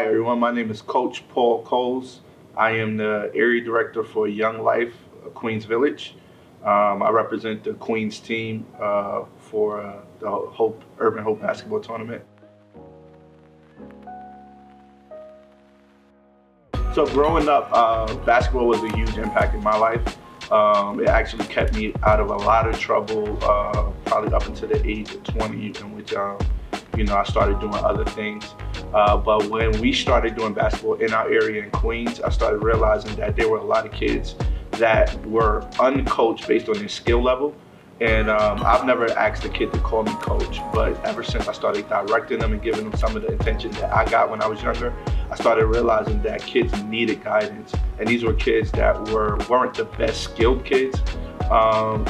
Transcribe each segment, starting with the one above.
Hi everyone, my name is Coach Paul Coles. I am the Area Director for Young Life, Queens Village. I represent the Queens team for the Urban Hope basketball tournament. So growing up, basketball was a huge impact in my life. It actually kept me out of a lot of trouble, probably up until the age of 20, in which I started doing other things. But when we started doing basketball in our area in Queens, I started realizing that there were a lot of kids that were uncoached based on their skill level. And I've never asked a kid to call me coach, but ever since I started directing them and giving them some of the attention that I got when I was younger, I started realizing that kids needed guidance. And these were kids that weren't the best skilled kids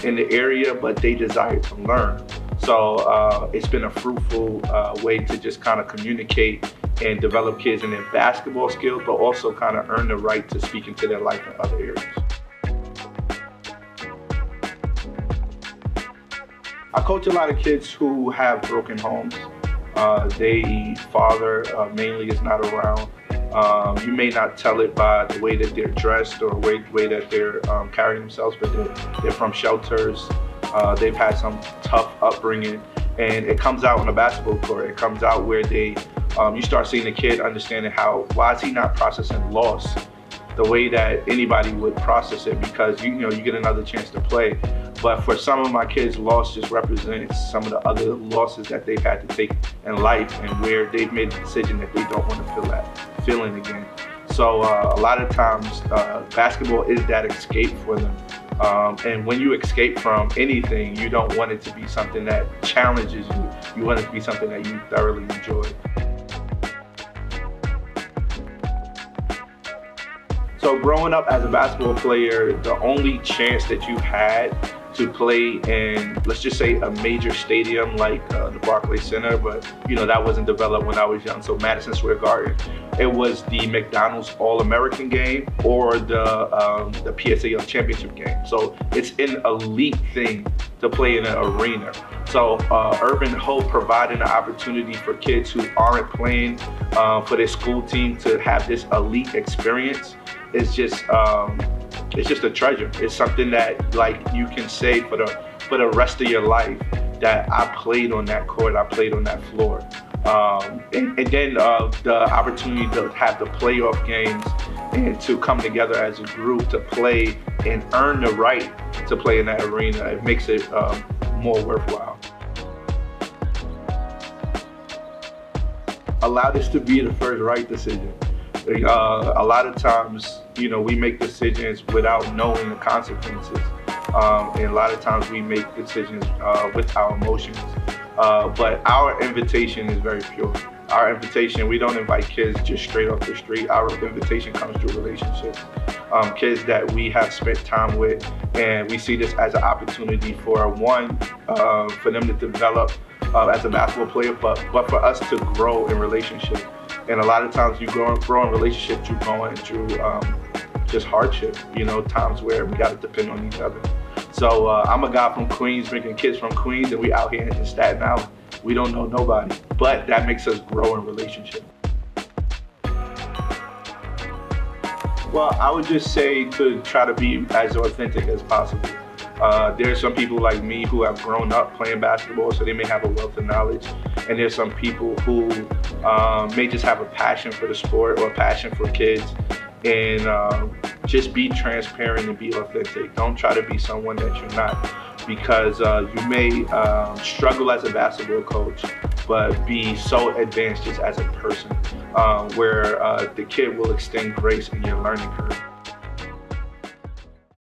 in the area, but they desired to learn. So it's been a fruitful way to just kind of communicate and develop kids in their basketball skills, but also kind of earn the right to speak into their life in other areas. I coach a lot of kids who have broken homes. Their father mainly is not around. You may not tell it by the way that they're dressed or the way that they're carrying themselves, but they're from shelters. They've had some tough upbringing, and it comes out on the basketball court. It comes out where you start seeing the kid understanding why is he not processing loss the way that anybody would process it, because you get another chance to play. But for some of my kids, loss just represents some of the other losses that they've had to take in life, and where they've made a decision that they don't want to feel that feeling again. So a lot of times basketball is that escape for them. And when you escape from anything, you don't want it to be something that challenges you. You want it to be something that you thoroughly enjoy. So growing up as a basketball player, the only chance that you had to play in, let's just say, a major stadium like the Barclays Center, but that wasn't developed when I was young, so Madison Square Garden. It was the McDonald's All-American game or the PSAL championship game. So it's an elite thing to play in an arena. So Urban Hope providing an opportunity for kids who aren't playing for their school team to have this elite experience is just a treasure. It's something that you can say for the rest of your life that I played on that court, I played on that floor. And then the opportunity to have the playoff games and to come together as a group to play and earn the right to play in that arena, it makes it more worthwhile. Allow this to be the first right decision. A lot of times, we make decisions without knowing the consequences. And a lot of times we make decisions with our emotions. But our invitation is very pure. Our invitation, we don't invite kids just straight off the street. Our invitation comes through relationships. Kids that we have spent time with, and we see this as an opportunity for them to develop as a basketball player, but for us to grow in relationship. And a lot of times you grow in relationships, you're going through just hardship, times where we got to depend on each other. So I'm a guy from Queens, bringing kids from Queens, and we out here in Staten Island. We don't know nobody, but that makes us grow in relationship. Well, I would just say to try to be as authentic as possible. There's some people like me who have grown up playing basketball, so they may have a wealth of knowledge. And there's some people who may just have a passion for the sport or a passion for kids. And just be transparent and be authentic. Don't try to be someone that you're not, because you may struggle as a basketball coach, but be so advanced just as a person, where the kid will extend grace in your learning curve.